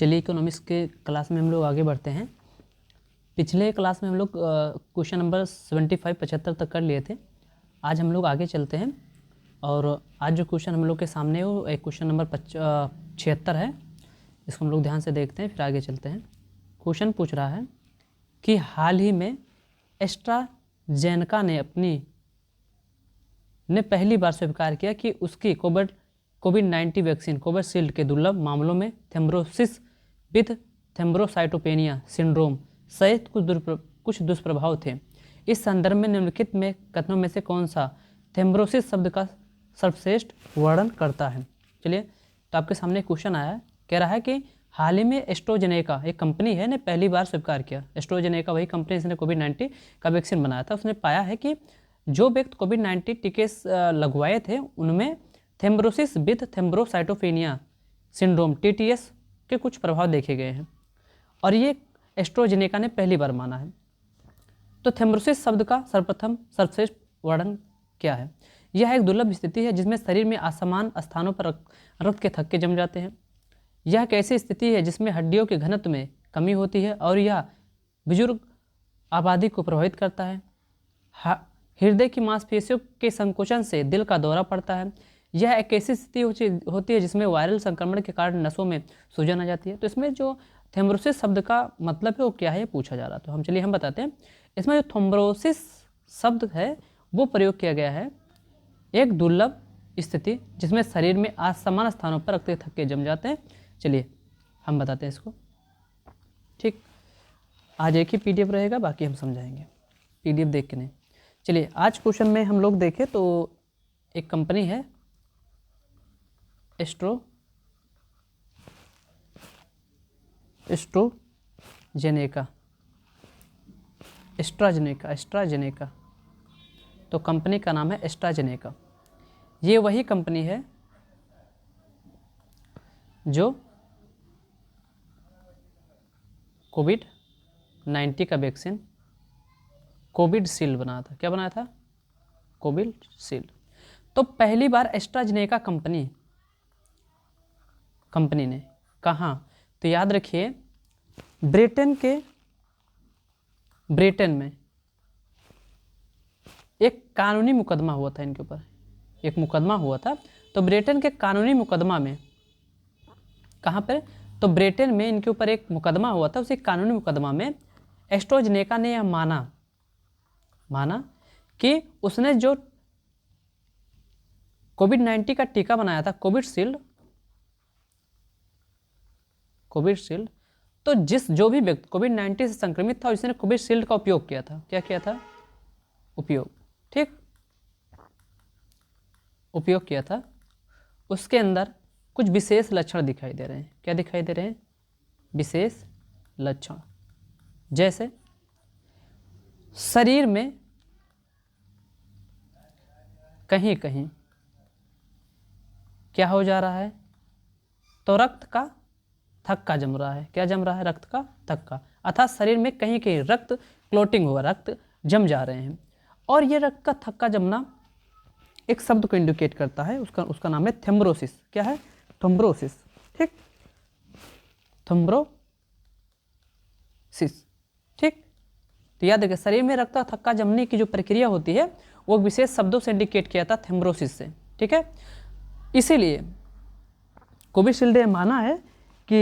चलिए इकोनॉमिक्स के क्लास में हम लोग आगे बढ़ते हैं। पिछले क्लास में हम लोग क्वेश्चन नंबर 75 तक कर लिए थे। आज हम लोग आगे चलते हैं और आज जो क्वेश्चन हम लोग के सामने है वो एक क्वेश्चन नंबर 76 है। इसको हम लोग ध्यान से देखते हैं फिर आगे चलते हैं। क्वेश्चन पूछ रहा है कि हाल ही में एस्ट्राजेनेका ने पहली बार स्वीकार किया कि उसकी कोविड-19 वैक्सीन कोविशील्ड के दुर्लभ मामलों में थ्रोम्बोसिस विथ थ्रोम्बोसाइटोपेनिया सिंड्रोम सहित कुछ दुष्प्रभाव थे। इस संदर्भ में निम्नलिखित में कथनों में से कौन सा थ्रोम्बोसिस शब्द का सर्वश्रेष्ठ वर्णन करता है। चलिए तो आपके सामने क्वेश्चन आया है, कह रहा है कि हाल ही में एस्ट्राजेनेका एक कंपनी है ने पहली बार स्वीकार किया। एस्ट्राजेनेका वही कंपनी जिसने कोविड-19 का वैक्सीन बनाया था। उसने पाया है कि जो व्यक्ति कोविड-19 टीके लगवाए थे उनमें thrombosis with thrombocytopenia syndrome TTS के कुछ प्रभाव देखे गए हैं और ये एस्ट्राजेनेका ने पहली बार माना है। तो थ्रोम्बोसिस शब्द का सर्वश्रेष्ठ वर्णन क्या है? यह एक दुर्लभ स्थिति है जिसमें शरीर में असमान स्थानों पर रक्त के थक्के जम जाते हैं। यह एक ऐसी स्थिति है जिसमें हड्डियों के घनत्व में कमी होती है और यह बुजुर्ग आबादी को प्रभावित करता है। हृदय की मांसपेशियों के संकोचन से दिल का दौरा पड़ता है। यह एक ऐसी स्थिति होती है जिसमें वायरल संक्रमण के कारण नसों में सूजन आ जाती है। तो इसमें जो थ्रोम्बोसिस शब्द का मतलब है वो क्या है पूछा जा रहा। तो हम बताते हैं। इसमें जो थ्रोम्बोसिस शब्द है वो प्रयोग किया गया है एक दुर्लभ स्थिति जिसमें शरीर में असमान स्थानों पर रक्त के थक्के जम जाते हैं। चलिए हम बताते हैं इसको। ठीक, आज एक ही PDF रहेगा, बाकी हम समझाएंगे PDF देख के नहीं। चलिए आज क्वेश्चन में हम लोग देखें तो एक कंपनी है एस्ट्राजेनेका। तो कंपनी का नाम है एस्ट्राजेनेका। ये वही कंपनी है जो कोविड-19 का वैक्सीन कोविशील्ड बनाया था। क्या बनाया था? कोविशील्ड। तो पहली बार एस्ट्राजेनेका कंपनी ने कहाँ? तो याद रखिए ब्रिटेन में एक कानूनी मुकदमा हुआ था इनके ऊपर। एक मुकदमा हुआ था। तो ब्रिटेन के कानूनी मुकदमा में कहाँ पर? तो ब्रिटेन में इनके ऊपर एक मुकदमा हुआ था। उसी कानूनी मुकदमा में एस्ट्राजेनेका ने यह माना कि उसने जो कोविड-19 का टीका बनाया था कोविशील्ड, तो जो भी व्यक्ति कोविड-19 से संक्रमित था उसने कोविशील्ड का उपयोग किया था। क्या किया था? ठीक, उपयोग किया था। उसके अंदर कुछ विशेष लक्षण दिखाई दे रहे हैं। क्या दिखाई दे रहे हैं? विशेष लक्षण, जैसे शरीर में कहीं कहीं क्या हो जा रहा है? तो रक्त का थक्का जम रहा है। क्या जम रहा है? रक्त का थक्का, अर्थात शरीर में कहीं कहीं रक्त क्लोटिंग हुआ, रक्त जम जा रहे हैं। और ये रक्त का थक्का जमना एक शब्द को इंडिकेट करता है, उसका नाम है थ्रोम्बोसिस। क्या है? थ्रोम्बोसिस। ठीक, थ्रोम्बोसिस। ठीक, तो याद रखिए शरीर में रक्त का थक्का जमने की जो प्रक्रिया होती है वो विशेष शब्दों से इंडिकेट किया था थ्रोम्बोसिस से। ठीक है, इसीलिए कोविशील्ड ने माना है कि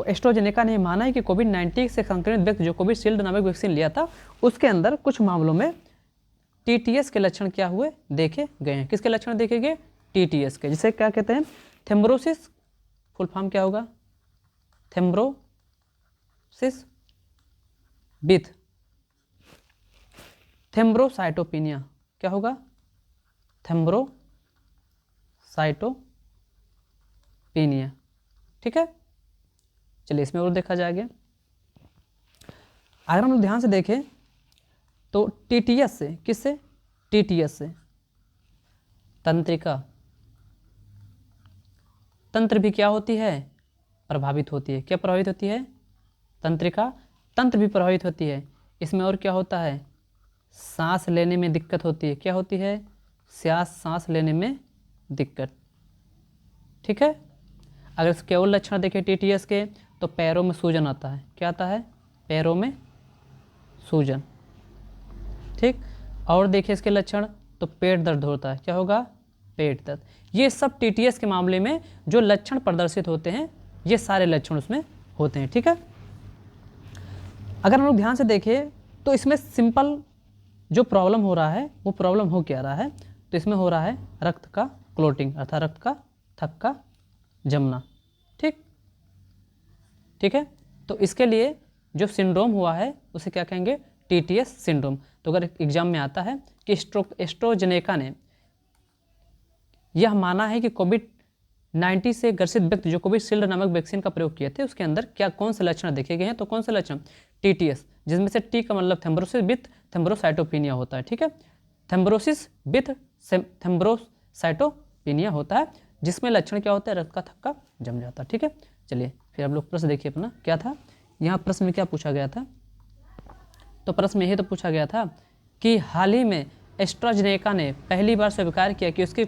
एस्ट्राजेनेका ने माना है कि कोविड-19 से संक्रमित व्यक्ति जो कोविशील्ड नामक वैक्सीन लिया था उसके अंदर कुछ मामलों में TTS के लक्षण क्या हुए? देखे गए हैं। किसके लक्षण देखे गए? TTS के, जिसे क्या कहते हैं? थ्रोम्बोसिस। फुल फॉर्म क्या होगा? Thrombosis with thrombocytopenia. क्या होगा? थ्रोम्बोसाइटोपेनिया। ठीक है, चलिए इसमें और देखा जाएगा। अगर हम लोग ध्यान से देखें तो TTS से, किससे? TTS से तंत्रिका तंत्र भी क्या होती है? प्रभावित होती है। क्या प्रभावित होती है? तंत्रिका तंत्र भी प्रभावित होती है। इसमें और क्या होता है? सांस लेने में दिक्कत होती है। क्या होती है? सांस लेने में दिक्कत। ठीक है, अगर केवल लक्षण देखें टीटीएस के तो पैरों में सूजन आता है। क्या आता है? पैरों में सूजन। ठीक, और देखिए इसके लक्षण तो पेट दर्द होता है। क्या होगा? पेट दर्द। ये सब टीटीएस के मामले में जो लक्षण प्रदर्शित होते हैं, ये सारे लक्षण उसमें होते हैं। ठीक है, अगर हम लोग ध्यान से देखें तो इसमें सिंपल जो प्रॉब्लम हो रहा है वो प्रॉब्लम हो क्या रहा है, तो इसमें हो रहा है रक्त का क्लोटिंग अर्थात रक्त का थक्का जमना। ठीक, ठीक है, तो इसके लिए जो सिंड्रोम हुआ है उसे क्या कहेंगे? TTS syndrome. तो अगर एग्जाम में आता है कि एस्ट्राजेनेका ने यह माना है कि कोविड-19 से ग्रसित व्यक्ति जो कोविशील्ड नामक वैक्सीन का प्रयोग किए थे उसके अंदर क्या कौन से लक्षण देखे गए हैं, तो कौन से लक्षण? टीटीएस, जिसमें से टी का मतलब थ्रोम्बोसिस विथ थ्रोम्बोसाइटोपिनिया होता है। ठीक है, थ्रोम्बोसिस विथ थ्रोम्बोसाइटोपिनिया होता है, जिसमें लक्षण क्या होता है? रक्त का थक्का जम जाता है। ठीक है, चलिए फिर आप लोग प्रश्न देखिए अपना क्या था। यहाँ प्रश्न में क्या पूछा गया था? तो प्रश्न में यही तो पूछा गया था कि हाल ही में एस्ट्राजेनेका ने पहली बार स्वीकार किया कि उसकी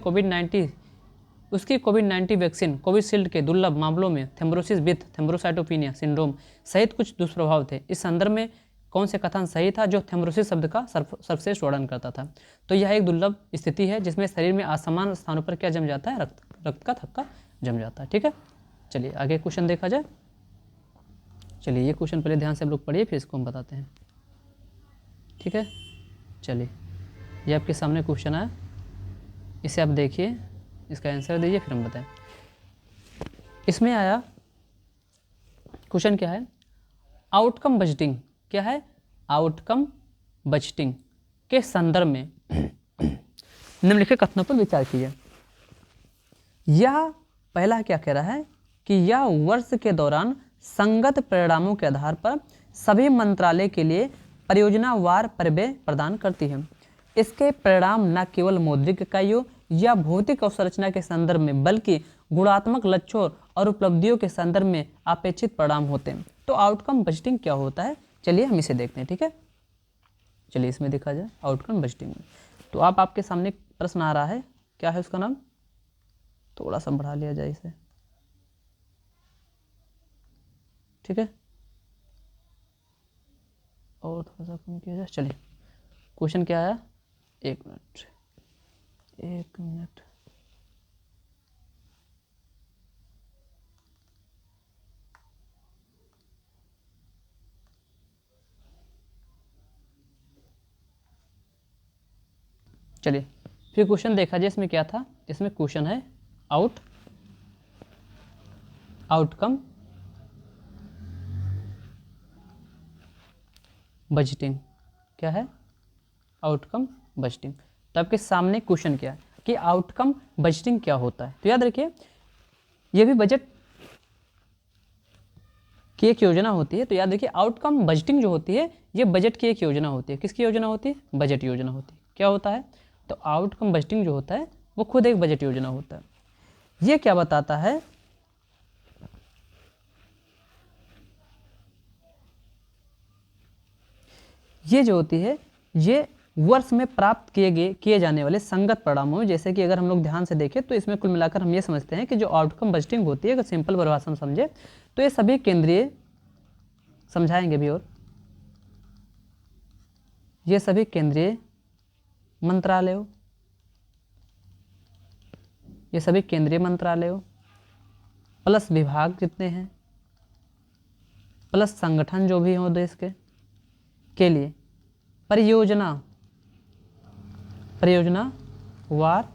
कोविड-19 वैक्सीन कोविशील्ड के दुर्लभ मामलों में थ्रोम्बोसिस विथ थ्रोम्बोसाइटोपिनिया सिंड्रोम सहित कुछ दुष्प्रभाव थे। इस संदर्भ में कौन से कथन सही था जो थ्रोम्बोसिस शब्द का सर्वश्रेष्ठ वर्णन करता था? तो यह एक दुर्लभ स्थिति है जिसमें शरीर में असमान स्थानों पर क्या जम जाता है? रक्त का थक्का जम जाता है। ठीक है, चलिए आगे क्वेश्चन देखा जाए। चलिए ये क्वेश्चन पहले ध्यान से हम लोग पढ़िए, फिर इसको हम बताते हैं। ठीक है, चलिए ये आपके सामने क्वेश्चन है, इसे आप देखिए, इसका आंसर दीजिए, फिर हम बताएं। इसमें आया क्वेश्चन क्या है? Outcome budgeting. क्या है? आउटकम बजटिंग के संदर्भ में निम्नलिखित कथनों पर विचार कीजिए। यह पहला क्या कह रहा है कि यह वर्ष के दौरान संगत परिणामों के आधार पर सभी मंत्रालय के लिए परियोजनावार परिव्यय प्रदान करती है। इसके परिणाम न केवल मौद्रिक इकाइयों या भौतिक अवसंरचना के संदर्भ में बल्कि गुणात्मक लक्ष्यों और उपलब्धियों के संदर्भ में अपेक्षित परिणाम होते हैं। तो आउटकम बजटिंग क्या होता है, चलिए हम इसे देखते हैं। ठीक है, चलिए इसमें देखा जाए आउटकम बजटिंग में। तो आपके सामने प्रश्न आ रहा है, क्या है उसका नाम? थोड़ा सा बढ़ा लिया जाए इसे। ठीक है, और थोड़ा सा कम किया जाए। चलिए क्वेश्चन क्या आया? एक मिनट। चलिए फिर क्वेश्चन देखा जाए। इसमें क्या था? इसमें क्वेश्चन है आउटकम बजटिंग। क्या है? Outcome budgeting. तो आपके सामने क्वेश्चन क्या है कि आउटकम बजटिंग क्या होता है। तो याद रखिए ये भी बजट की एक योजना होती है। तो याद रखिए आउटकम बजटिंग जो होती है ये बजट की एक योजना होती है। किसकी योजना होती है? बजट योजना होती है। क्या होता है? तो आउटकम बजटिंग जो होता है वो खुद एक बजट योजना होता है। ये क्या बताता है? ये जो होती है ये वर्ष में प्राप्त किए जाने वाले संगत परिणामों, जैसे कि अगर हम लोग ध्यान से देखें तो इसमें कुल मिलाकर हम ये समझते हैं कि जो आउटकम बजटिंग होती है, अगर सिंपल परिभाषा में समझे तो ये सभी केंद्रीय, समझाएंगे भी, और ये सभी केंद्रीय मंत्रालयों, ये सभी केंद्रीय मंत्रालयों प्लस विभाग जितने हैं प्लस संगठन जो भी हो देश के लिए परियोजना वार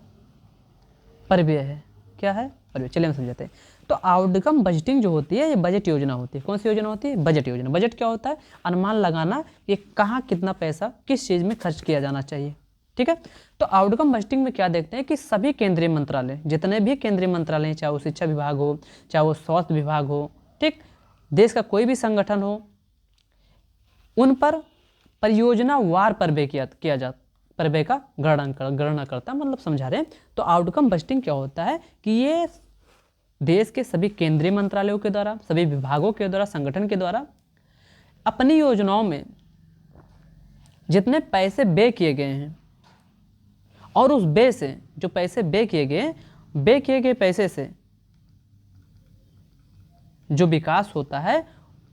परिव्यय है। क्या है? परिव्यय। चलिए हम समझाते हैं। तो आउटकम बजटिंग जो होती है ये बजट योजना होती है। कौन सी योजना होती है? बजट योजना। बजट क्या होता है? अनुमान लगाना कि कहाँ कितना पैसा किस चीज़ में खर्च किया जाना चाहिए। ठीक है, तो आउटकम बजटिंग में क्या देखते हैं कि सभी केंद्रीय मंत्रालय, जितने भी केंद्रीय मंत्रालय हैं, चाहे वो शिक्षा विभाग हो, चाहे वो स्वास्थ्य विभाग हो, ठीक, देश का कोई भी संगठन हो, उन पर परियोजना वार परिव्यय का गणना करता, मतलब समझा रहे हैं। तो आउटकम बजटिंग क्या होता है कि ये देश के सभी केंद्रीय मंत्रालयों के द्वारा, सभी विभागों के द्वारा, संगठन के द्वारा अपनी योजनाओं में जितने पैसे व्यय किए गए हैं और उस व्यय से जो पैसे व्यय किए गए पैसे से जो विकास होता है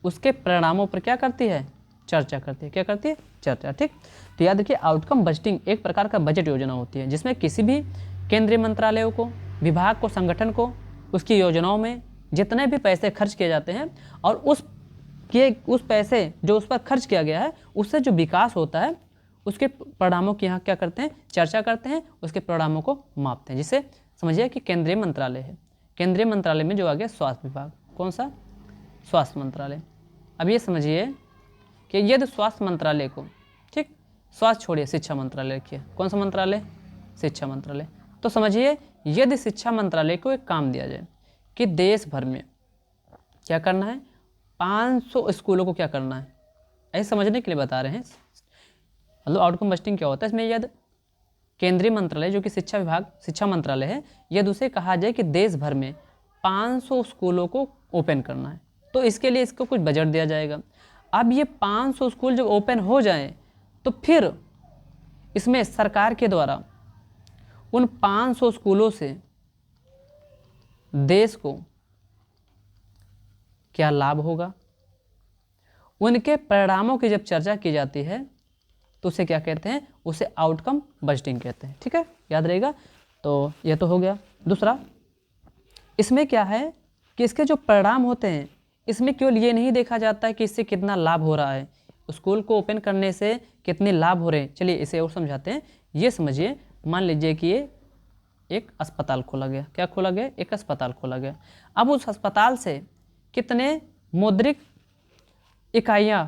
उसके परिणामों पर क्या करती है, चर्चा करती है। क्या करती है, चर्चा। ठीक, तो याद रखिए आउटकम बजटिंग एक प्रकार का बजट योजना होती है जिसमें किसी भी केंद्रीय मंत्रालयों को, विभाग को, संगठन को उसकी योजनाओं में जितने भी पैसे खर्च किए जाते हैं और उस पैसे जो उस पर खर्च किया गया है उससे जो विकास होता है उसके परिणामों की यहाँ क्या करते हैं, चर्चा करते हैं, उसके परिणामों को मापते हैं। जिसे समझिए कि केंद्रीय मंत्रालय है। केंद्रीय मंत्रालय में जो आ गया स्वास्थ्य विभाग, कौन सा, स्वास्थ्य मंत्रालय। अब ये समझिए कि यदि स्वास्थ्य मंत्रालय को, ठीक, स्वास्थ्य छोड़िए, शिक्षा मंत्रालय रखिए, कौन सा मंत्रालय, शिक्षा मंत्रालय। तो समझिए यदि शिक्षा मंत्रालय को एक काम दिया जाए कि देश भर में क्या करना है, 500 स्कूलों को क्या करना है, ऐसे समझने के लिए बता रहे हैं। मतलब आउटकम बजटिंग क्या होता है, इसमें यदि केंद्रीय मंत्रालय जो कि शिक्षा विभाग, शिक्षा मंत्रालय है, यदि उसे कहा जाए कि देश भर में 500 स्कूलों को ओपन करना है तो इसके लिए इसको कुछ बजट दिया जाएगा। अब ये 500 स्कूल जब ओपन हो जाएं तो फिर इसमें सरकार के द्वारा उन 500 स्कूलों से देश को क्या लाभ होगा, उनके परिणामों की जब चर्चा की जाती है तो उसे क्या कहते हैं, उसे आउटकम बजटिंग कहते हैं। ठीक है, याद रहेगा। तो यह तो हो गया। दूसरा, इसमें क्या है कि इसके जो परिणाम होते हैं इसमें केवल ये नहीं देखा जाता है कि इससे कितना लाभ हो रहा है, स्कूल को ओपन करने से कितने लाभ हो रहे हैं। चलिए इसे और समझाते हैं। ये समझिए, मान लीजिए कि ये एक अस्पताल खोला गया। क्या खोला गया, एक अस्पताल खोला गया। अब उस अस्पताल से कितने मौद्रिक इकाइयाँ,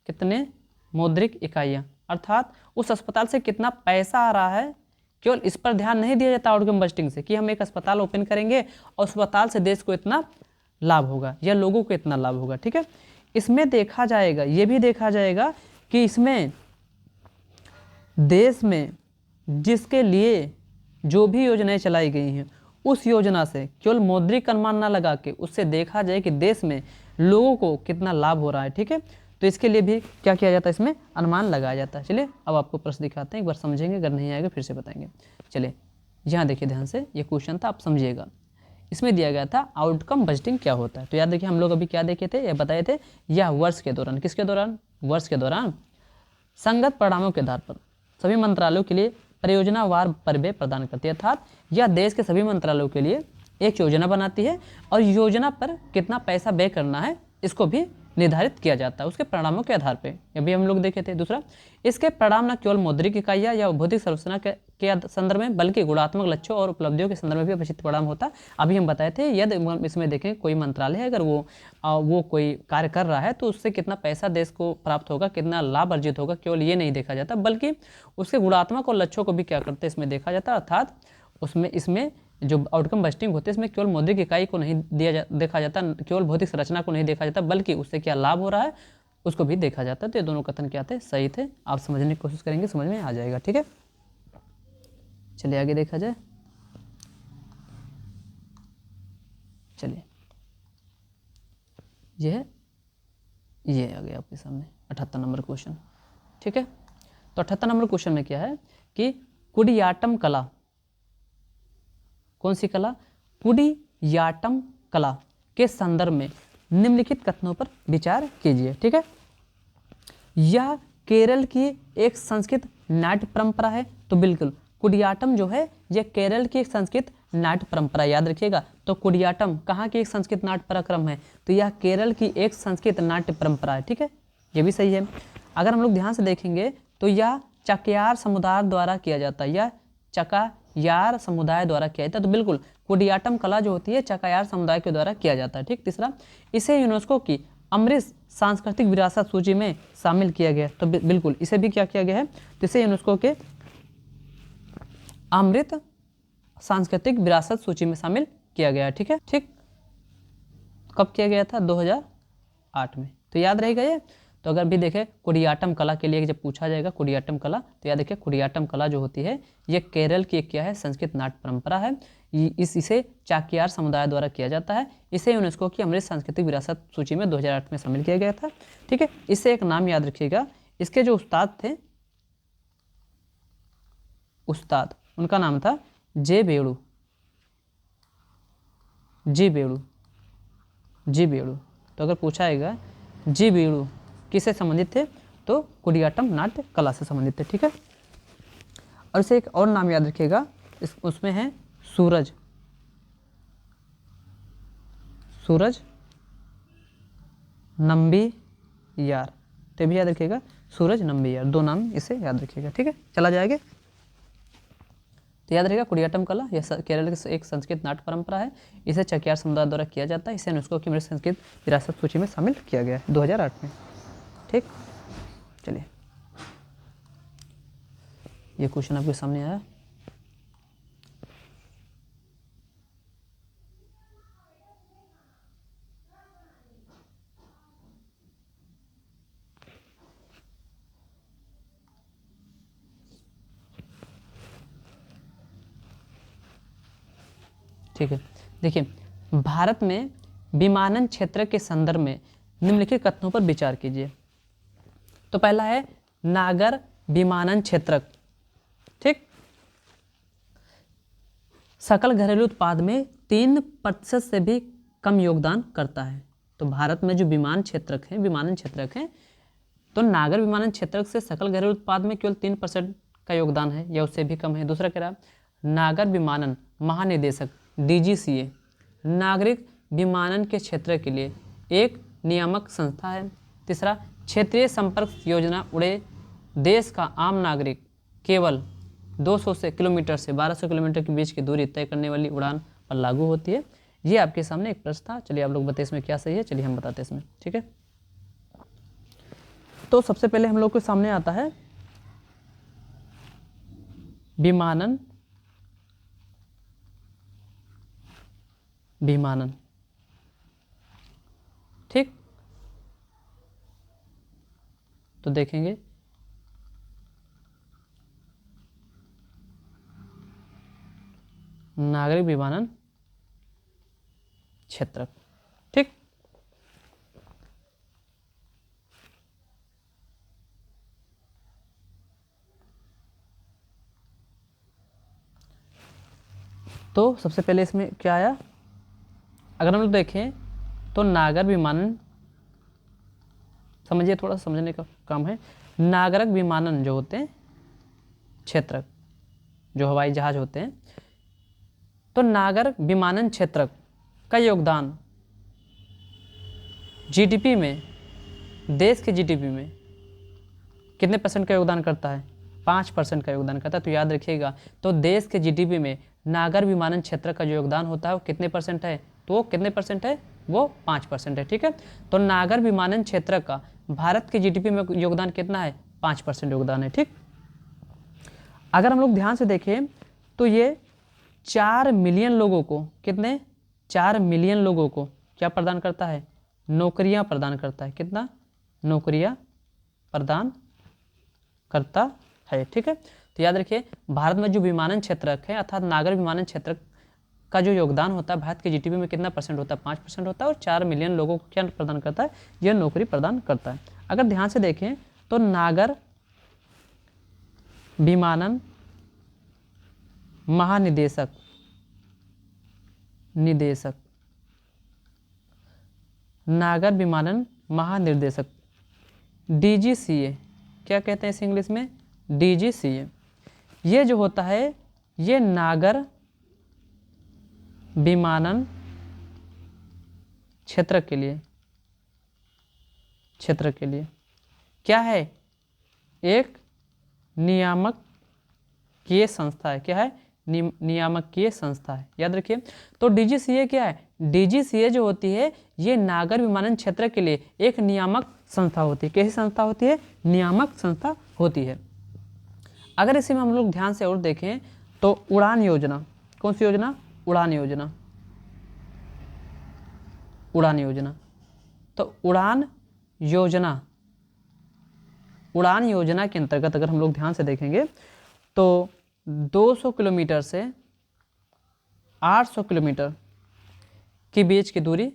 कितने मौद्रिक इकाइयाँ, अर्थात उस अस्पताल से कितना पैसा आ रहा है, केवल इस पर ध्यान नहीं दिया जाता आउटकम बजटिंग से कि हम एक अस्पताल ओपन करेंगे और अस्पताल से देश को इतना लाभ होगा या लोगों को इतना लाभ होगा। ठीक है, इसमें देखा जाएगा, ये भी देखा जाएगा कि इसमें देश में जिसके लिए जो भी योजनाएं चलाई गई हैं उस योजना से केवल मौद्रिक अनुमान ना लगा के उससे देखा जाए कि देश में लोगों को कितना लाभ हो रहा है। ठीक है, तो इसके लिए भी क्या किया जाता है, इसमें अनुमान लगाया जाता है। चलिए अब आपको प्रश्न दिखाते हैं, एक बार समझेंगे, अगर नहीं आएगा फिर से बताएंगे। चलिए यहाँ देखिए ध्यान से, ये क्वेश्चन था, आप समझिएगा। इसमें दिया गया था आउटकम बजटिंग क्या होता है। तो याद देखिए हम लोग अभी क्या देखे थे, या बताए थे, यह वर्ष के दौरान, किसके दौरान, वर्ष के दौरान संगत परिणामों के आधार पर सभी मंत्रालयों के लिए परियोजनावार परिव्यय प्रदान करती है। अर्थात यह देश के सभी मंत्रालयों के लिए एक योजना बनाती है और योजना पर कितना पैसा व्यय करना है इसको भी निर्धारित किया जाता है उसके परिणामों के आधार पे। ये भी हम लोग देखे थे। दूसरा, इसके परिणाम न केवल मौद्रिक इकाइयाँ या भौतिक संरचना के संदर्भ में बल्कि गुणात्मक लक्ष्यों और उपलब्धियों के संदर्भ में भी अपेक्षित परिणाम होता है। अभी हम बताए थे, यदि इसमें देखें कोई मंत्रालय है, अगर वो कोई कार्य कर रहा है तो उससे कितना पैसा देश को प्राप्त होगा, कितना लाभ अर्जित होगा, केवल ये नहीं देखा जाता बल्कि उसके गुणात्मक और लक्ष्यों को भी क्या करते हैं इसमें देखा जाता है। अर्थात इसमें जो आउटकम बजटिंग होती है इसमें केवल मौद्रिक इकाई को नहीं देखा जाता, केवल भौतिक संरचना को नहीं देखा जाता, बल्कि उससे क्या लाभ हो रहा है उसको भी देखा जाता है। तो ये दोनों कथन क्या थे, सही थे। आप समझने की कोशिश करेंगे, समझ में आ जाएगा। ठीक है, चलिए आगे देखा जाए। चलिए ये आ गया आपके सामने 78 नंबर क्वेश्चन। ठीक है, तो 78 नंबर क्वेश्चन में क्या है कि कुडियाट्टम कला, कौन सी कला, कुडियाट्टम कला के संदर्भ में निम्नलिखित कथनों पर विचार कीजिए। ठीक है, यह केरल की एक संस्कृत नाट्य परंपरा है। तो बिल्कुल कुडियाट्टम जो है यह केरल की एक संस्कृत नाट्य परंपरा, याद रखिएगा। तो कुडियाट्टम कहाँ की एक संस्कृत नाट्य पराक्रम है, तो यह केरल की एक संस्कृत नाट्य परंपरा है। ठीक है, ये भी सही है। अगर हम लोग ध्यान से देखेंगे तो यह चकयार समुदाय द्वारा किया जाता है, यह चकायार समुदाय द्वारा किया जाता है। तो बिल्कुल कुडियाट्टम कला जो होती है चकायार समुदाय के द्वारा किया जाता है। ठीक, तीसरा, इसे यूनेस्को की अमृत सांस्कृतिक विरासत सूची में शामिल किया गया। तो बिल्कुल इसे भी क्या किया गया है, तो इसे यूनेस्को के अमृत सांस्कृतिक विरासत सूची में शामिल किया गया है। ठीक है, ठीक, कब किया गया था, 2008 में। तो याद रहेगा ये। तो अगर भी देखें कुडियाट्टम कला के लिए जब पूछा जाएगा कुडियाट्टम कला, तो याद देखिए कुडियाट्टम कला जो होती है ये केरल की क्या है, संस्कृत नाट्य परंपरा है। इसे चाक्यार समुदाय द्वारा किया जाता है। इसे यूनेस्को की अमृत सांस्कृतिक विरासत सूची में 2008 में शामिल किया गया था। ठीक है, इससे एक नाम याद रखिएगा, इसके जो उस्ताद थे, उस्ताद उनका नाम था जे बेड़ू, जी बेड़ू। जी बीड़ू। तो अगर पूछा आएगा जी बीड़ू किससे संबंधित थे, तो कुडियाट्टम नाट्य कला से संबंधित थे। ठीक है, और इसे एक और नाम याद रखिएगा, उसमें है सूरज, सूरज नंबीयार। तो भी याद रखिएगा, सूरज नंबीयार, 2 नाम इसे याद रखिएगा। ठीक है, चला जाएगा। तो याद रखिएगा कुडियाट्टम कला यह केरल की एक संस्कृत नाट्य परंपरा है। इसे चकियार समुदाय द्वारा किया जाता है। इसे यूनेस्को की मृत संस्कृत विरासत सूची में शामिल किया गया है 2008 में। ठीक, चलिए ये क्वेश्चन आपके सामने आया। ठीक है, देखिए भारत में विमानन क्षेत्र के संदर्भ में निम्नलिखित कथनों पर विचार कीजिए। तो पहला है नागर विमानन क्षेत्रक। ठीक, सकल घरेलू उत्पाद में 3% से भी कम योगदान करता है। तो भारत में जो विमानन क्षेत्रक हैं, तो नागर विमानन क्षेत्रक से सकल घरेलू उत्पाद में केवल 3% का योगदान है या उससे भी कम है। दूसरा कह रहा नागर विमानन महानिदेशक DGCA नागरिक विमानन के क्षेत्र के लिए एक नियामक संस्था है। तीसरा, क्षेत्रीय संपर्क योजना उड़े देश का आम नागरिक केवल 200 किलोमीटर से 1200 किलोमीटर के बीच की दूरी तय करने वाली उड़ान पर लागू होती है। ये आपके सामने एक प्रश्न था। चलिए आप लोग बताइए इसमें क्या सही है। चलिए हम बताते हैं इसमें। ठीक है, तो सबसे पहले हम लोग के सामने आता है विमानन ठीक, तो देखेंगे नागरिक विमानन क्षेत्र। ठीक, तो सबसे पहले इसमें क्या आया, अगर हम लोग देखें तो नागर विमानन, समझिए थोड़ा समझने का काम है। नागरिक विमानन जो होते हैं क्षेत्रक, जो हवाई जहाज होते हैं, तो नागरिक विमानन क्षेत्रक का योगदान जीडीपी में, देश के जीडीपी में कितने % का योगदान करता है? 5% का योगदान करता है। तो याद रखिएगा, तो देश के जीडीपी में नागर विमानन क्षेत्र का जो योगदान होता है वो कितने % है? तो वो कितने % है? वो 5% है। ठीक है, तो नागर विमानन क्षेत्र का भारत के जीडीपी में योगदान कितना है? 5% योगदान है। ठीक, अगर हम लोग ध्यान से देखें तो ये 4 मिलियन लोगों को, कितने? 4 मिलियन लोगों को क्या प्रदान करता है? नौकरियां प्रदान करता है। कितना? नौकरियां प्रदान करता है। ठीक है, तो याद रखिए भारत में जो विमानन क्षेत्रक है अर्थात नागर विमानन क्षेत्र का जो योगदान होता है भारत के जीडीपी में कितना % होता है? 5% होता है, और 4 मिलियन लोगों को क्या प्रदान करता है? यह नौकरी प्रदान करता है। अगर ध्यान से देखें तो नागर विमानन महानिदेशक नागर विमानन महानिर्देशक DGCA, क्या कहते हैं इस इंग्लिश में? DGCA। ये जो होता है ये नागर विमानन क्षेत्र के लिए क्या है? एक नियामकीय संस्था है। क्या है? नियामकीय संस्था है। याद रखिए, तो DGCA क्या है? DGCA जो होती है ये नागर विमानन क्षेत्र के लिए एक नियामक संस्था होती है। कैसी संस्था होती है? नियामक संस्था होती है। अगर इसी में हम लोग ध्यान से और देखें तो उड़ान योजना, कौन सी योजना? उड़ान योजना। तो उड़ान योजना के अंतर्गत अगर हम लोग ध्यान से देखेंगे तो 200 किलोमीटर से 800 किलोमीटर की बीच की दूरी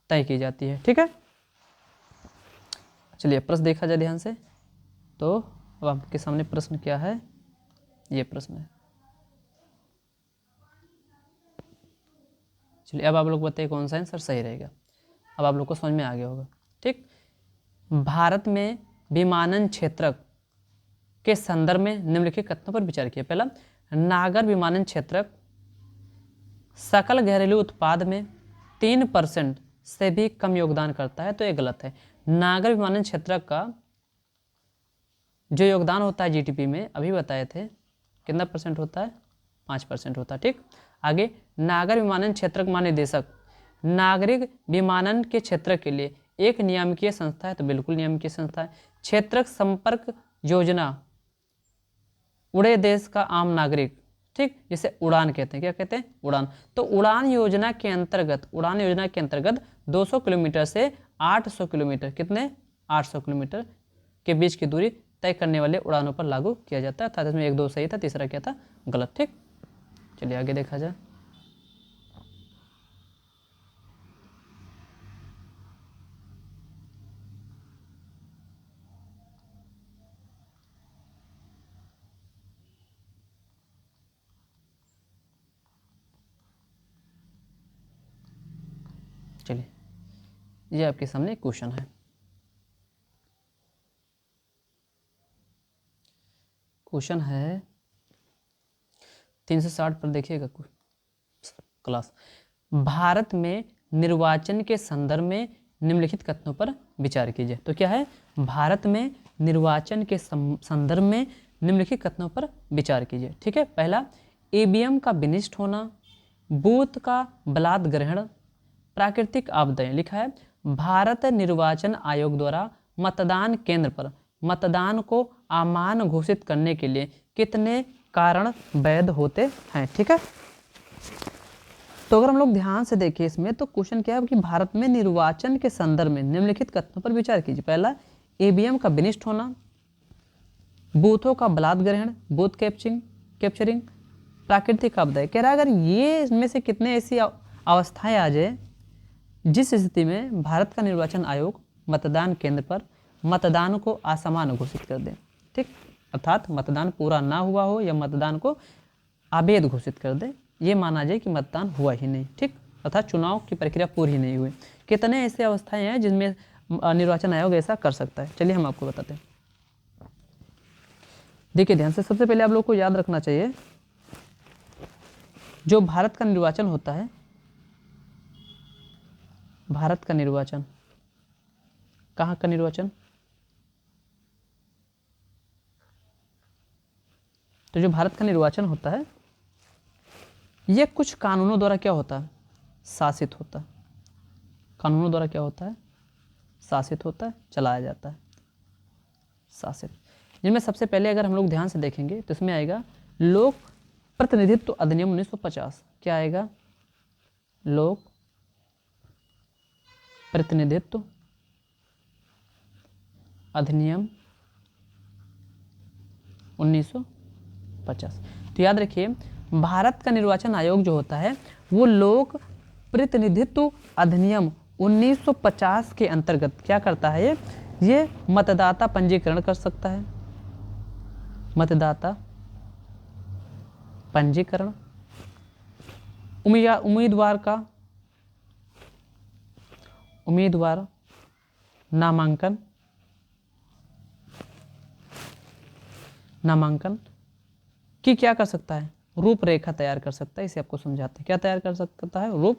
तय की जाती है। ठीक है, चलिए प्रश्न देखा जाए ध्यान से। तो अब आपके सामने प्रश्न क्या है? ये प्रश्न है, चलिए अब आप लोग बताइए कौन सा आंसर सही रहेगा। अब आप लोग को समझ में आ गया होगा। ठीक, भारत में विमानन क्षेत्रक के संदर्भ में निम्नलिखित कथनों पर विचार किया। पहला, नागर विमानन क्षेत्रक सकल घरेलू उत्पाद में 3% से भी कम योगदान करता है, तो ये गलत है। नागर विमानन क्षेत्रक का जो योगदान होता है जीडीपी में, अभी बताए थे कितना परसेंट होता है, 5% होता है। ठीक, आगे, नागर विमानन क्षेत्रक महानिदेशक नागरिक विमानन के क्षेत्र के लिए एक नियामकीय संस्था है, तो बिल्कुल नियामकीय संस्था है। क्षेत्रक संपर्क योजना उड़े देश का आम नागरिक, ठीक, जिसे उड़ान कहते हैं। क्या कहते हैं? उड़ान। तो उड़ान योजना के अंतर्गत 200 किलोमीटर से 800 किलोमीटर, कितने, 800 किलोमीटर के बीच की दूरी तय करने वाले उड़ानों पर लागू किया जाता है। अर्थात इसमें 1 2 सही था, तीसरा क्या था, गलत। ठीक, चलिए आगे देखा जाए। चलिए ये आपके सामने क्वेश्चन है। क्वेश्चन है 360 पर देखिएगा क्लास। भारत में निर्वाचन के संदर्भ में निम्नलिखित कथनों पर विचार कीजिए। तो क्या है, भारत में निर्वाचन के संदर्भ में निम्नलिखित कथनों पर विचार कीजिए। ठीक है, पहला, ईवीएम का विनिष्ट होना, बूथ का बलात् ग्रहण, प्राकृतिक आपदाएं। लिखा है, भारत निर्वाचन आयोग द्वारा मतदान केंद्र पर मतदान को अमान्य घोषित करने के लिए कितने कारण वैध होते हैं। ठीक है, तो अगर हम लोग ध्यान से देखें इसमें, तो क्वेश्चन क्या है कि भारत में निर्वाचन के संदर्भ में निम्नलिखित कथनों पर विचार कीजिए। पहला, ईवीएम का विनिष्ट होना, बूथों का बलात् ग्रहण, बूथ कैप्चरिंग, प्राकृतिक आपदाएं। कह रहा है अगर ये इनमें से कितने ऐसी अवस्थाएं आ जाए जिस स्थिति में भारत का निर्वाचन आयोग मतदान केंद्र पर मतदान को असामान्य घोषित कर दे। ठीक, अर्थात मतदान पूरा ना हुआ हो या मतदान को अवैध घोषित कर दे, ये माना जाए कि मतदान हुआ ही नहीं। ठीक, अर्थात चुनाव की प्रक्रिया पूरी ही नहीं हुई। कितने ऐसे अवस्थाएं हैं जिनमें निर्वाचन आयोग ऐसा कर सकता है, चलिए हम आपको बताते हैं। देखिए ध्यान से, सबसे पहले आप लोग को याद रखना चाहिए, जो भारत का निर्वाचन होता है, भारत का निर्वाचन, कहाँ का निर्वाचन, तो जो भारत का निर्वाचन होता है यह कुछ कानूनों द्वारा क्या होता है, शासित होता है। कानूनों द्वारा क्या होता है, शासित होता है, चलाया जाता है, शासित। जिनमें सबसे पहले अगर हम लोग ध्यान से देखेंगे तो इसमें आएगा लोक प्रतिनिधित्व अधिनियम 1950। क्या आएगा, लोक प्रतिनिधित्व अधिनियम 1950। तो याद रखिए, भारत का निर्वाचन आयोग जो होता है वो लोक प्रतिनिधित्व अधिनियम 1950 के अंतर्गत क्या करता है, ये मतदाता पंजीकरण कर सकता है, मतदाता पंजीकरण, उम्मीदवार नामांकन की क्या कर सकता है, रूपरेखा तैयार कर सकता है। इसे आपको समझाते हैं, क्या तैयार कर सकता है,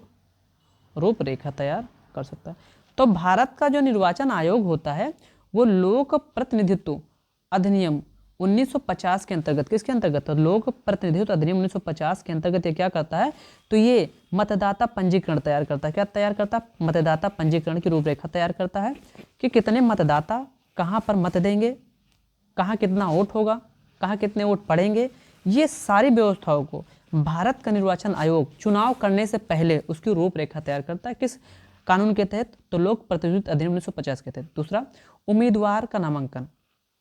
रूपरेखा तैयार कर सकता है। तो भारत का जो निर्वाचन आयोग होता है वो लोक प्रतिनिधित्व अधिनियम 1950 के अंतर्गत, किसके अंतर्गत, तो लोक प्रतिनिधित्व अधिनियम 1950 के अंतर्गत ये क्या करता है, तो ये मतदाता पंजीकरण तैयार करता है। क्या तैयार करता है, मतदाता पंजीकरण की रूपरेखा तैयार करता है कि कितने मतदाता कहाँ पर मत देंगे, कहाँ कितना वोट होगा, कहाँ कितने वोट पड़ेंगे। ये सारी व्यवस्थाओं को भारत का निर्वाचन आयोग चुनाव करने से पहले उसकी रूपरेखा तैयार करता है। किस कानून के तहत, तो लोक प्रतिनिधित्व अधिनियम 1950 के तहत। दूसरा, उम्मीदवार का नामांकन,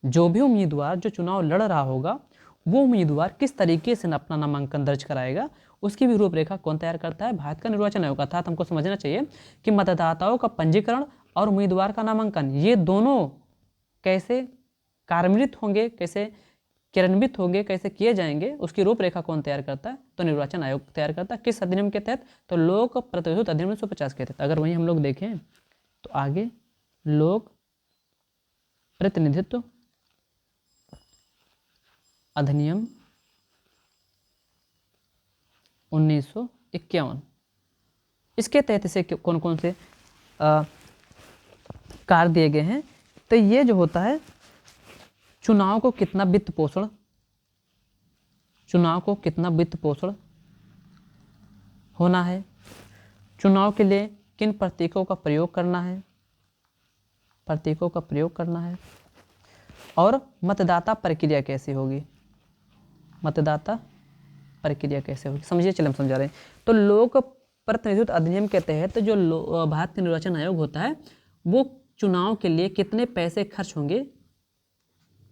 जो भी उम्मीदवार जो चुनाव लड़ रहा होगा वो उम्मीदवार किस तरीके से अपना नामांकन दर्ज कराएगा, उसकी भी रूपरेखा कौन तैयार करता है, भारत का निर्वाचन आयोग। अर्थात हमको समझना चाहिए कि मतदाताओं का पंजीकरण और उम्मीदवार का नामांकन, ये दोनों कैसे कार्यान्वित होंगे, कैसे क्रियान्वित होंगे, कैसे किए जाएंगे, उसकी रूपरेखा कौन तैयार करता है? तो निर्वाचन आयोग तैयार करता है। किस अधिनियम के तहत? तो लोक प्रतिनिधित्व अधिनियम 1950 के तहत। अगर वहीं हम लोग देखें तो आगे लोक प्रतिनिधित्व अधिनियम 1951, इसके तहत इसे कौन कौन से कार्य दिए गए हैं? तो ये जो होता है, चुनाव को कितना वित्त पोषण, चुनाव को कितना वित्त पोषण होना है, चुनाव के लिए किन प्रतीकों का प्रयोग करना है, प्रतीकों का प्रयोग करना है, और मतदाता प्रक्रिया कैसी होगी, मतदाता प्रक्रिया कैसे होगी। समझिए, चलिए हम समझा रहे हैं। तो लोक प्रतिनिधित्व अधिनियम के तहत जो भारतीय निर्वाचन आयोग होता है, वो चुनाव के लिए कितने पैसे खर्च होंगे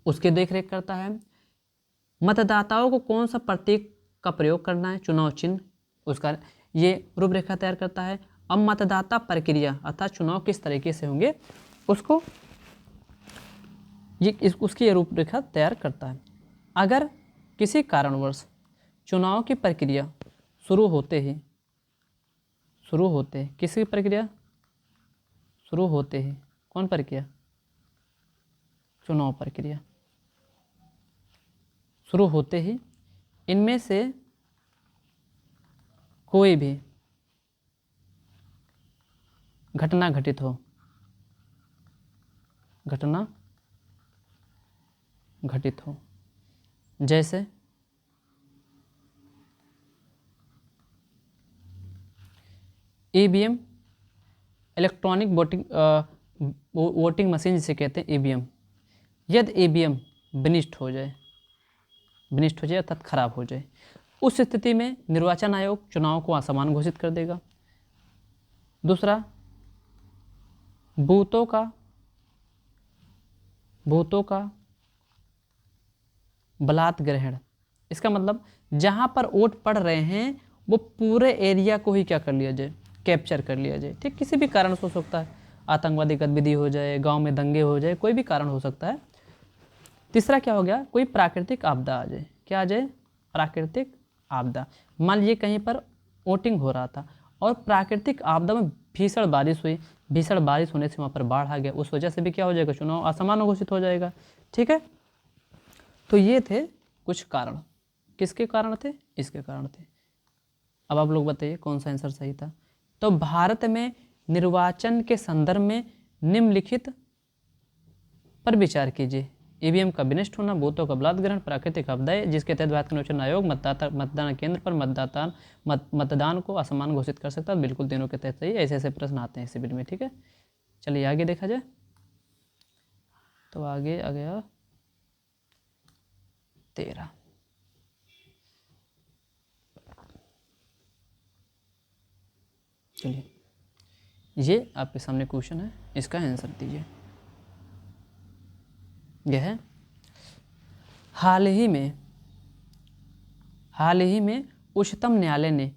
उसकी देखरेख करता है। मतदाताओं को कौन सा प्रतीक का प्रयोग करना है, चुनाव चिन्ह, उसका ये रूपरेखा तैयार करता है। अब मतदाता प्रक्रिया अर्थात चुनाव किस तरीके से होंगे उसको उसकी ये रूपरेखा तैयार करता है। अगर किसी कारणवश चुनाव की प्रक्रिया शुरू होते किसी प्रक्रिया शुरू होते ही, कौन प्रक्रिया? चुनाव प्रक्रिया शुरू होते ही इनमें से कोई भी घटना घटित हो, घटना घटित हो, जैसे ईवीएम, इलेक्ट्रॉनिक वोटिंग मशीन जिसे कहते हैं ईवीएम, यदि ईवीएम विनिष्ट हो जाए अर्थात खराब हो जाए, उस स्थिति में निर्वाचन आयोग चुनाव को असमान घोषित कर देगा। दूसरा, बूथों का बलात् ग्रहण, इसका मतलब जहां पर वोट पड़ रहे हैं वो पूरे एरिया को ही क्या कर लिया जाए, कैप्चर कर लिया जाए। ठीक, किसी भी कारण से हो सकता है, आतंकवादी गतिविधि हो जाए, गांव में दंगे हो जाए, कोई भी कारण हो सकता है। तीसरा क्या हो गया, कोई प्राकृतिक आपदा आ जाए, क्या आ जाए, प्राकृतिक आपदा। मान लीजिए कहीं पर वोटिंग हो रहा था और प्राकृतिक आपदा में भीषण बारिश हुई, भीषण बारिश होने से वहाँ पर बाढ़ आ गया, उस वजह से भी क्या हो जाएगा, चुनाव असमान घोषित हो जाएगा। ठीक है, तो ये थे कुछ कारण। किसके कारण थे? इसके कारण थे। अब आप लोग बताइए कौन सा आंसर सही था। तो भारत में निर्वाचन के संदर्भ में निम्नलिखित पर विचार कीजिए। ईवीएम का विनिष्ट होना, बूथों का बलात् ग्रहण, प्राकृतिक आपदाएं, जिसके तहत भारत निर्वाचन आयोग मतदान केंद्र पर मतदान को असमान घोषित कर सकता है। बिल्कुल तीनों के तहत सही। ऐसे ऐसे प्रश्न आते हैं सिविल में। ठीक है, चलिए आगे देखा जाए। तो आगे आ गया 13। चलिए, ये आपके सामने क्वेश्चन है, इसका आंसर दीजिए। यह है, हाल ही में उच्चतम न्यायालय ने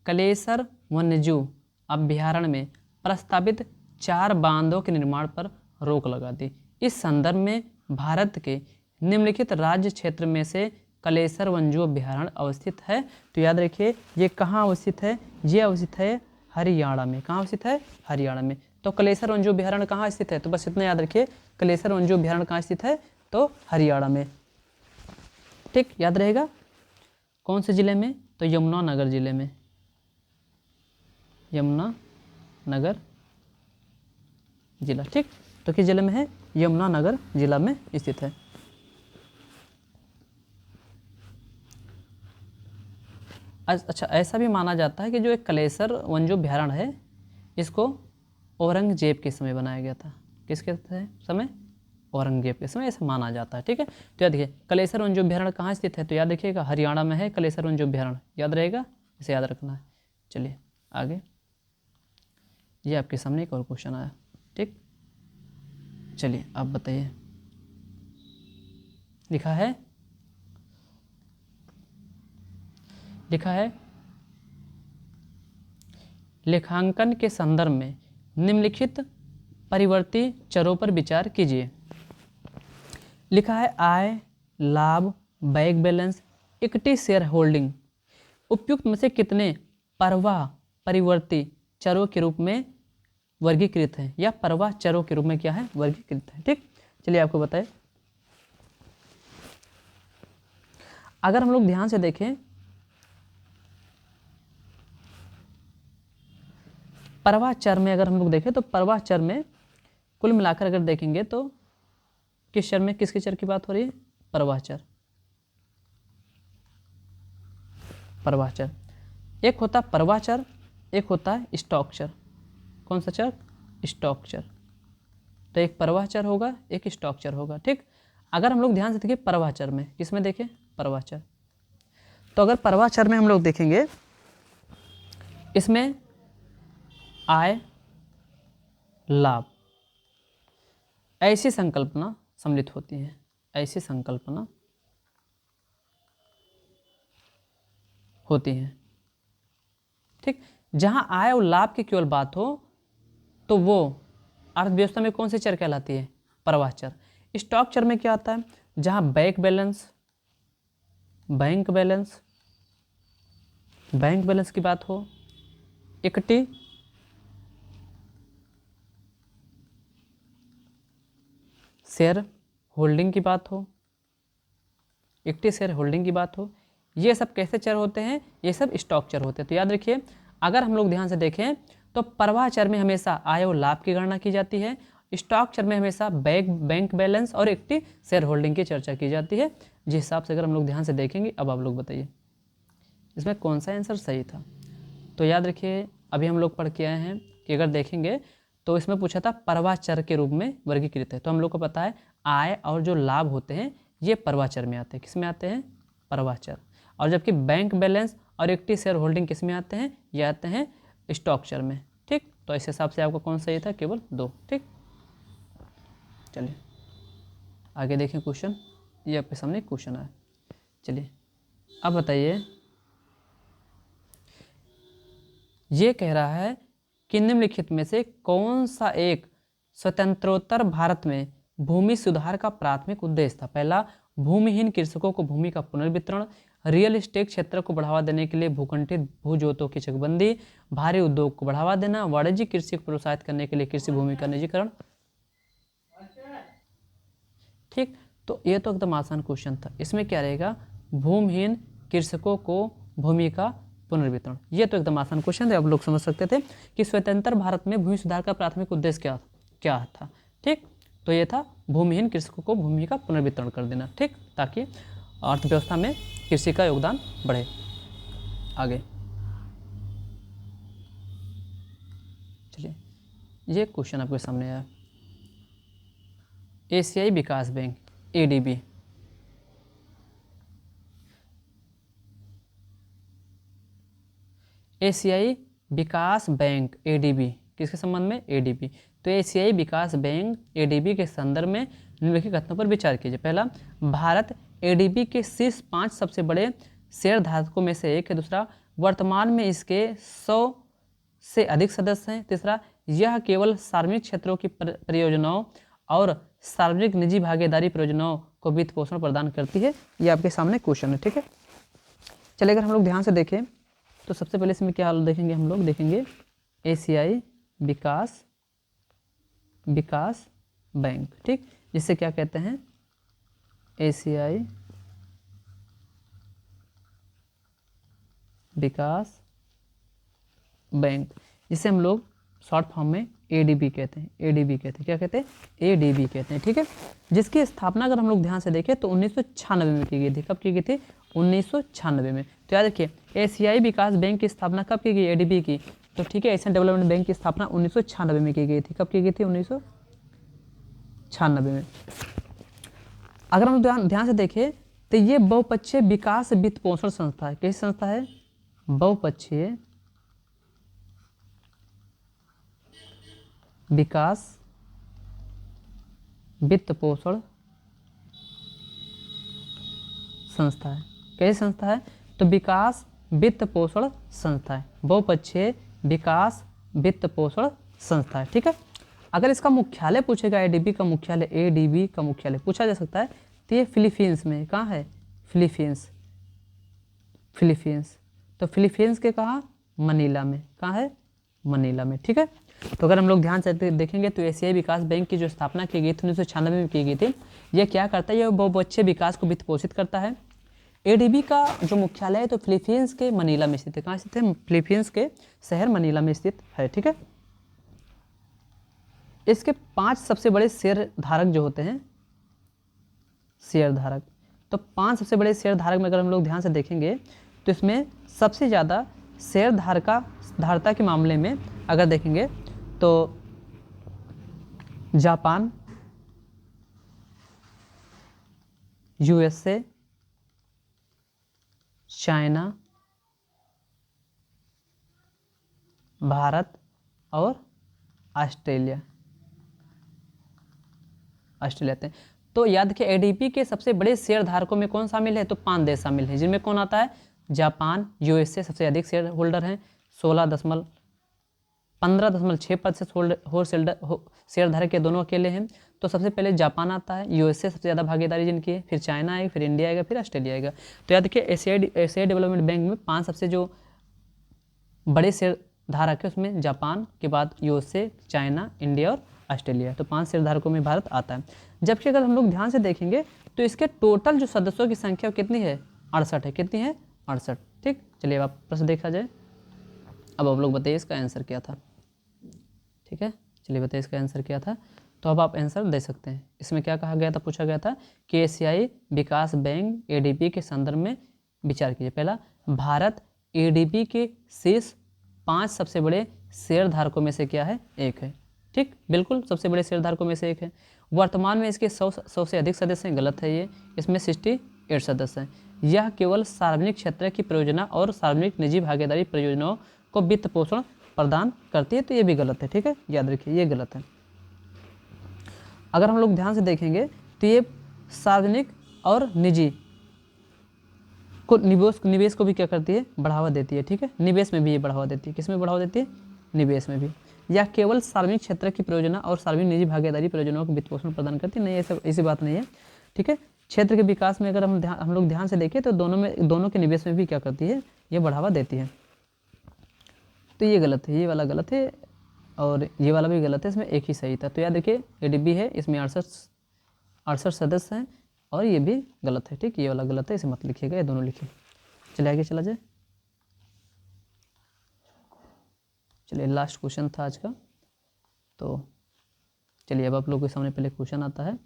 कलेसर वन्यजीव अभ्यारण्य में प्रस्तावित 4 बांधों के निर्माण पर रोक लगा दी। इस संदर्भ में भारत के निम्नलिखित राज्य क्षेत्र में से कलेसर वन्यजीव अभ्यारण्य अवस्थित है। तो याद रखिए, ये कहाँ अवस्थित है? ये अवस्थित है हरियाणा में। कहाँ अवस्थित है? हरियाणा में। तो कलेसर वन्यजीव अभ्यारण्य कहाँ स्थित है? तो बस इतना याद रखिए, कलेसर वन्यजीव अभ्यारण्य कहाँ स्थित है? तो हरियाणा में। ठीक, याद रहेगा। कौन से जिले में? तो यमुनानगर जिले में, यमुनानगर जिला। ठीक, तो किस जिले में है? यमुनानगर जिला में स्थित है। अच्छा, ऐसा भी माना जाता है कि जो एक कलेसर वन्यजीव अभ्यारण्य है, इसको औरंगजेब के समय बनाया गया था। किसके समय? औरंगजेब के समय, ऐसा माना जाता है। ठीक है, तो याद देखिए, कलेसर वन्यजीव अभ्यारण्य कहाँ स्थित है? तो याद रखिएगा, हरियाणा में है कलेसर वन्यजीव अभ्यारण्य। याद रहेगा, इसे याद रखना है। चलिए आगे, ये आपके सामने एक और क्वेश्चन आया। ठीक, चलिए आप बताइए। लिखा है लेखांकन के संदर्भ में निम्नलिखित परिवर्ती चरों पर विचार कीजिए। लिखा है आय, लाभ, bank balance, equity share holding उपयुक्त में से कितने परवाह परिवर्ती चरों के रूप में वर्गीकृत है या परवाह चरों के रूप में क्या है वर्गीकृत है। ठीक, चलिए आपको बताएं। अगर हम लोग ध्यान से देखें परवाह चर में, अगर हम लोग देखें तो परवाह चर में कुल मिलाकर अगर देखेंगे तो किस चर में किसके चर की बात हो रही है, परवाह चर। परवाह चर एक होता है परवाह चर, एक होता है स्टॉक चर। कौन सा चर, स्टॉक चर। तो एक परवाह चर होगा, एक स्टॉक चर होगा। ठीक, अगर हम लोग ध्यान से देखिए परवाह चर में, किसमें देखें परवाह चर, तो अगर परवाह चर में हम लोग देखेंगे इसमें आय लाभ ऐसी संकल्पना सम्मिलित होती है, ऐसी संकल्पना होती है। ठीक, जहां आय और लाभ की केवल बात हो तो वो अर्थव्यवस्था में कौन सी चर कहलाती है, परवाह चर। स्टॉक चर में क्या आता है, जहां बैंक बैलेंस की बात हो, इक्विटी शेयर होल्डिंग की बात हो, इक्विटी शेयर होल्डिंग की बात हो, ये सब कैसे चर होते हैं, ये सब स्टॉक चर होते हैं। तो याद रखिए अगर हम लोग ध्यान से देखें तो परवाह चर में हमेशा आय और लाभ की गणना की जाती है, स्टॉक चर में हमेशा बैंक बैलेंस और इक्विटी शेयर होल्डिंग की चर्चा की जाती है। जिस हिसाब से अगर हम लोग ध्यान से देखेंगे, अब आप लोग बताइए इसमें कौन सा आंसर सही था। तो याद रखिए अभी हम लोग पढ़ के आए हैं कि अगर देखेंगे तो इसमें पूछा था परवाह चर के रूप में वर्गीकृत है। तो हम लोग को पता है आय और जो लाभ होते हैं ये परवाह चर में आते हैं, किस में आते हैं, परवाह चर। और जबकि बैंक बैलेंस और इक्विटी शेयर होल्डिंग किस में आते हैं, ये आते हैं स्टॉक चर में। ठीक, तो इस हिसाब से आपका कौन सही था, केवल 2। ठीक, चलिए आगे देखें क्वेश्चन, ये आपके सामने क्वेश्चन है। चलिए अब बताइए, ये कह रहा है कि निम्नलिखित में से कौन सा एक स्वतंत्रोत्तर भारत में भूमि सुधार का प्राथमिक उद्देश्य था। पहला, भूमिहीन कृषकों को भूमि का पुनर्वितरण, रियल एस्टेट क्षेत्र को बढ़ावा देने के लिए भूखंडित भूजोतों की चकबंदी, भारी उद्योग को बढ़ावा देना, वाणिज्यिक कृषि को प्रोत्साहित करने के लिए कृषि भूमि का निजीकरण। ठीक, तो ये तो एकदम आसान क्वेश्चन था। इसमें क्या रहेगा, भूमिहीन कृषकों को भूमि का पुनर्वितरण। ये तो एकदम आसान क्वेश्चन है, आप लोग समझ सकते थे कि स्वतंत्र भारत में भूमि सुधार का प्राथमिक उद्देश्य क्या था। ठीक, तो ये था भूमिहीन कृषकों को भूमि का पुनर्वितरण कर देना। ठीक, ताकि अर्थव्यवस्था में कृषि का योगदान बढ़े। आगे चलिए, ये क्वेश्चन आपके सामने आया, एशियाई विकास बैंक एडीबी, एशियाई विकास बैंक एडीबी किसके संबंध में, एडीबी। तो एशियाई विकास बैंक एडीबी के संदर्भ में निम्नलिखित कथनों पर विचार कीजिए। पहला, भारत एडीबी के शीर्ष 5 सबसे बड़े शेयर धारकों में से एक है। दूसरा, वर्तमान में इसके 100 से अधिक सदस्य हैं। तीसरा, यह केवल सार्वजनिक क्षेत्रों की परियोजनाओं और सार्वजनिक निजी भागीदारी परियोजनाओं को वित्त पोषण प्रदान करती है। ये आपके सामने क्वेश्चन है। ठीक है, चलिए अगर हम लोग ध्यान से देखें तो सबसे पहले इसमें क्या देखेंगे, हम लोग देखेंगे एशियाई विकास बैंक। ठीक, जिससे क्या कहते हैं, एशियाई विकास बैंक, जिसे हम लोग शॉर्ट फॉर्म में एडीबी कहते हैं। एडीबी कहते हैं, क्या कहते हैं, एडीबी कहते हैं। ठीक है, जिसकी स्थापना अगर हम लोग ध्यान से देखें तो 1996 में की गई थी। कब की गई थी, 1996 में। तो याद रखिए एशियाई विकास बैंक की स्थापना कब की गई, एडीबी की। तो ठीक है, एशियन डेवलपमेंट बैंक की स्थापना 1996 में की गई थी। कब की गई थी, 1996 में। अगर हम ध्यान से देखें तो ये बहुपक्षीय विकास वित्त पोषण संस्था है। कैसी संस्था है, बहुपक्षीय विकास वित्त पोषण संस्था है। कैसी संस्था है, तो विकास वित्त पोषण संस्था है, बहुपक्षीय विकास वित्त पोषण संस्था है। ठीक है, अगर इसका मुख्यालय पूछेगा, एडीबी का मुख्यालय, एडीबी का मुख्यालय पूछा जा सकता है तो ये फिलीपींस में, कहाँ है, फिलीपींस, फिलीपींस। तो फिलीपींस के कहाँ, मनीला में, कहाँ है, मनीला में, ठीक है। तो अगर हम लोग ध्यान से देखेंगे तो एशियाई विकास बैंक की जो स्थापना की गई थी 1996 में की गई थी। यह क्या करता है, यह बहुपक्षीय विकास को वित्त पोषित करता है। एडीबी का जो मुख्यालय है तो फिलीपींस के मनीला में स्थित है। कहाँ स्थित है, फिलीपींस के शहर मनीला में स्थित है, ठीक है। इसके 5 सबसे बड़े शेयर धारक जो होते हैं, शेयर धारक, तो 5 सबसे बड़े शेयर धारक में अगर हम लोग ध्यान से देखेंगे तो इसमें सबसे ज़्यादा शेयर धारता के मामले में अगर देखेंगे तो जापान, यूएसए, चाइना, भारत और ऑस्ट्रेलिया आते हैं। तो याद रखिए एडीबी के सबसे बड़े शेयर धारकों में कौन शामिल है, तो 5 देश शामिल हैं, जिनमें कौन आता है, जापान, यूएसए सबसे अधिक शेयर होल्डर हैं, 15.6% शेयर धारक के दोनों अकेले हैं। तो सबसे पहले जापान आता है, यूएसए सबसे ज़्यादा भागीदारी जिनकी है, फिर चाइना आएगा, फिर इंडिया आएगा, फिर ऑस्ट्रेलिया आएगा। तो याद रखिए एशियाई डेवलपमेंट बैंक में 5 सबसे जो बड़े शेयर धारक है उसमें जापान के बाद यूएसए, चाइना, इंडिया और ऑस्ट्रेलिया। तो 5 शेयर धारकों में भारत आता है। जबकि अगर हम लोग ध्यान से देखेंगे तो इसके टोटल जो सदस्यों की संख्या कितनी है, 68 है। कितनी है, 68, ठीक। चलिए अब प्रश्न देखा जाए। अब आप लोग बताइए इसका आंसर क्या था, ठीक है। चलिए बताइए इसका आंसर क्या था। तो अब आप आंसर दे सकते हैं। इसमें क्या कहा गया था, पूछा गया था कि एशियाई विकास बैंक एडीबी के संदर्भ में विचार कीजिए। पहला, भारत एडीबी के शेष 5 सबसे बड़े शेयर धारकों में से क्या है, एक है, ठीक। बिल्कुल सबसे बड़े शेयर धारकों में से एक है। वर्तमान में इसके 100 से अधिक सदस्य हैं, गलत है ये। इसमें 68 सदस्य हैं। यह केवल सार्वजनिक क्षेत्र की परियोजना और सार्वजनिक निजी भागीदारी परियोजनाओं को वित्त पोषण प्रदान करती है, तो ये भी गलत है, ठीक है। याद रखिए ये गलत है। अगर हम लोग ध्यान से देखेंगे तो ये सार्वजनिक और निजी को निवेश को भी क्या करती है, बढ़ावा देती है, ठीक है। निवेश में भी ये बढ़ावा देती है। किसमें बढ़ावा देती है, निवेश में भी। या केवल सार्वजनिक क्षेत्र की परियोजना और सार्वजनिक निजी भागीदारी परियोजनाओं को वित्त पोषण प्रदान करती है, नहीं, ये सब ऐसी बात नहीं है, ठीक है। क्षेत्र के विकास में अगर हम लोग ध्यान से देखें तो दोनों के निवेश में भी क्या करती है, ये बढ़ावा देती है। तो ये गलत है, ये वाला गलत है और ये वाला भी गलत है। इसमें एक ही सही था। तो याद देखिए एडीबी है, इसमें 68 सदस्य हैं और ये भी गलत है, ठीक। ये वाला गलत है, इसे मत लिखिएगा, ये दोनों लिखिए। चलिए आगे चला जाए। चलिए लास्ट क्वेश्चन था आज का। तो चलिए अब आप लोगों के सामने पहले क्वेश्चन आता है।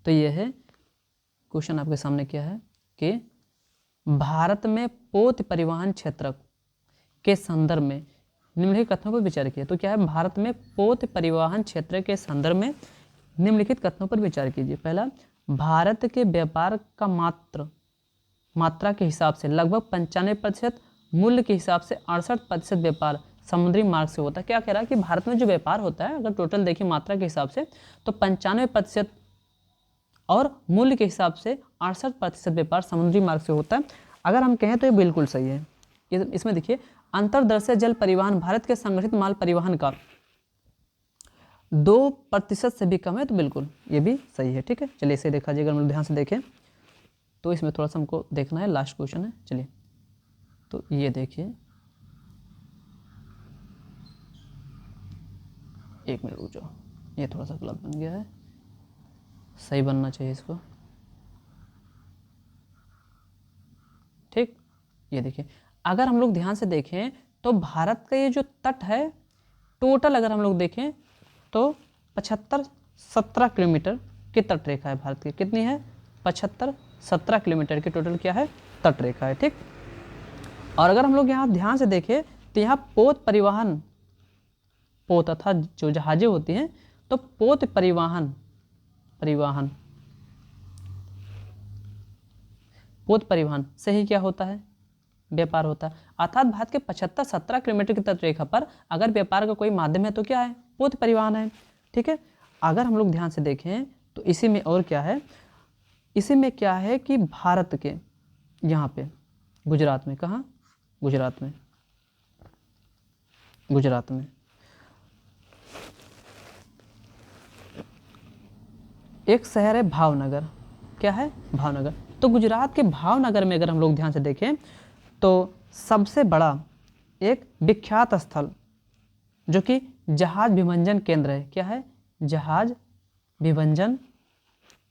तो ये है क्वेश्चन आपके सामने क्या है कि भारत में पोत परिवहन क्षेत्र के संदर्भ में निम्नलिखित कथनों पर विचार किया। तो क्या है, भारत में पोत परिवहन क्षेत्र के संदर्भ में निम्नलिखित कथनों पर विचार कीजिए। पहला, भारत के व्यापार का मात्रा के हिसाब से लगभग 95%, मूल्य के हिसाब से 68% व्यापार समुद्री मार्ग से होता है। क्या कह रहा है कि भारत में जो व्यापार होता है अगर टोटल देखिए मात्रा के हिसाब से तो 95% और मूल्य के हिसाब से 68% व्यापार समुद्री मार्ग से होता है। अगर हम कहें तो ये बिल्कुल सही है। इसमें देखिए अंतर्देशीय जल परिवहन भारत के संगठित माल परिवहन का 2% से भी कम है, तो बिल्कुल ये भी सही है, ठीक है। चलिए इसे देखा जाए। अगर हम ध्यान से देखें तो इसमें थोड़ा सा हमको देखना है, लास्ट क्वेश्चन है। चलिए तो ये देखिए, एक मिनट रुक जाओ, ये थोड़ा सा गलत बन गया है, सही बनना चाहिए इसको, ठीक। ये देखिए अगर हम लोग ध्यान से देखें तो भारत का ये जो तट है टोटल अगर हम लोग देखें तो 75-17 किलोमीटर की तट रेखा है भारत की। कितनी है, 75-17 किलोमीटर की टोटल क्या है, तट रेखा है, ठीक। और अगर हम लोग यहाँ ध्यान से देखें तो यहाँ पोत अर्थात जो जहाजें होती हैं तो पोत परिवहन से ही क्या होता है, व्यापार होता है। अर्थात भारत के 75-17 किलोमीटर की तटरेखा पर अगर व्यापार का कोई माध्यम है तो क्या है, पोत परिवहन है, ठीक है। अगर हम लोग ध्यान से देखें तो इसी में और क्या है, इसी में क्या है कि भारत के यहाँ पे गुजरात में, कहाँ, गुजरात में एक शहर है भावनगर, क्या है, भावनगर। तो गुजरात के भावनगर में अगर हम लोग ध्यान से देखें तो सबसे बड़ा एक विख्यात स्थल जो कि जहाज विभंजन केंद्र है, क्या है, जहाज विभंजन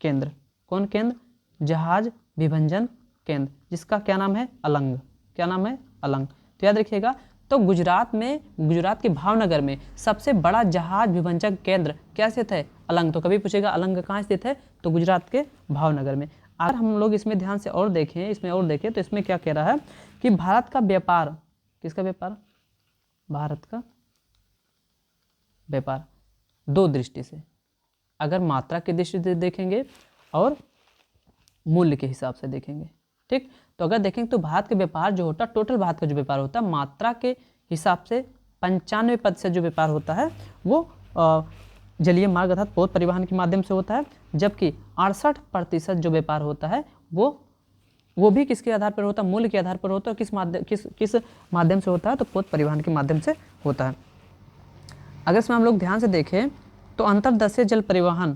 केंद्र। कौन केंद्र, जहाज विभंजन केंद्र, जिसका क्या नाम है, अलंग। क्या नाम है, अलंग। तो याद रखिएगा, तो गुजरात में, गुजरात के भावनगर में सबसे बड़ा जहाज विभंजन केंद्र क्या स्थित है, अलंग। तो कभी पूछेगा अलंग कहाँ स्थित है, तो गुजरात के भावनगर में। अगर हम लोग इसमें ध्यान से और देखें, इसमें और देखें तो इसमें क्या कह रहा है कि भारत का व्यापार, किसका व्यापार, भारत का व्यापार दो दृष्टि से, अगर मात्रा की दृष्टि से देखेंगे और मूल्य के हिसाब से देखेंगे, ठीक। तो अगर देखेंगे तो भारत के व्यापार जो होता है, टोटल भारत का जो व्यापार होता है, मात्रा के हिसाब से 95% जो व्यापार होता है वो जलीय मार्ग अर्थात पोत परिवहन के माध्यम से होता है, जबकि 68% जो व्यापार होता है वो भी किसके आधार पर होता है, मूल्य के आधार पर होता है। किस माध्यम से होता है, तो पोत परिवहन के माध्यम से होता है। अगर इसमें हम लोग ध्यान से देखें तो अंतर्देशीय जल परिवहन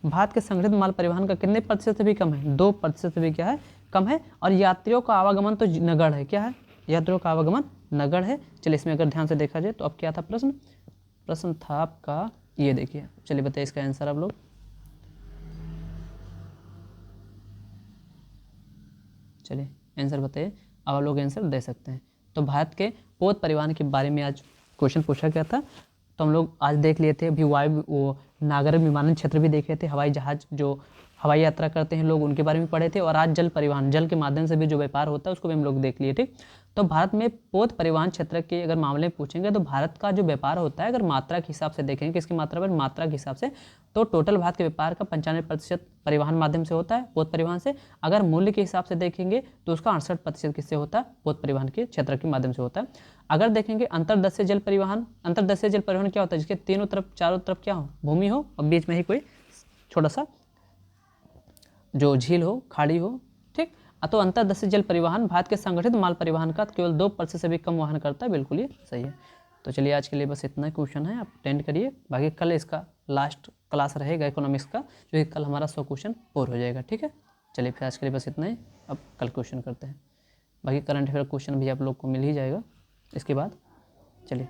भारत के संगठित माल परिवहन का कितने प्रतिशत से भी कम है, 2% से भी क्या है, कम है। और यात्रियों का आवागमन तो नगण्य है, क्या है, यात्रियों का आवागमन नगण्य है। चलिए इसमें अगर ध्यान से देखा जाए तो अब क्या था प्रश्न, प्रश्न था आपका ये, देखिए, चलिए बताइए इसका आंसर आप लोग। चलिए आंसर बताइए, अब आप लोग आंसर दे सकते हैं। तो भारत के पोत परिवहन के बारे में आज क्वेश्चन पूछा गया था। तो हम लोग आज देख लिए थे, अभी वो नागर विमानन क्षेत्र भी देखे थे, हवाई जहाज जो हवाई यात्रा करते हैं लोग, उनके बारे में पढ़े थे। और आज जल परिवहन, जल के माध्यम से भी जो व्यापार होता है उसको भी हम लोग देख लिए, ठीक। तो भारत में पोत परिवहन क्षेत्र के अगर मामले में पूछेंगे तो भारत का जो व्यापार होता है, अगर मात्रा के हिसाब से देखेंगे, किसकी मात्रा पर, मात्रा के हिसाब से, तो टोटल भारत के व्यापार का 95% परिवहन माध्यम से होता है, पोत परिवहन से। अगर मूल्य के हिसाब से देखेंगे तो उसका 68% किससे होता है, पोत परिवहन के क्षेत्र के माध्यम से होता है। अगर देखेंगे अंतर्देशीय जल परिवहन, अंतर्देशीय जल परिवहन क्या होता है, जिसके तीनों तरफ, चारों तरफ क्या हो, भूमि हो और बीच में ही कोई छोटा सा जो झील हो, खाड़ी हो, ठीक। तो अंतर्देशीय जल परिवहन भारत के संगठित माल परिवहन का केवल 2% से भी कम वहन करता है, बिल्कुल ये सही है। तो चलिए आज के लिए बस इतना क्वेश्चन है, आप अटेंड करिए। बाकी कल इसका लास्ट क्लास रहेगा इकोनॉमिक्स का, जो कि कल हमारा 100 क्वेश्चन और हो जाएगा, ठीक है। चलिए फिर आज के लिए बस इतना ही, अब कल क्वेश्चन करते हैं। बाकी करंट अफेयर क्वेश्चन भी आप लोग को मिल ही जाएगा इसके बाद। चलिए।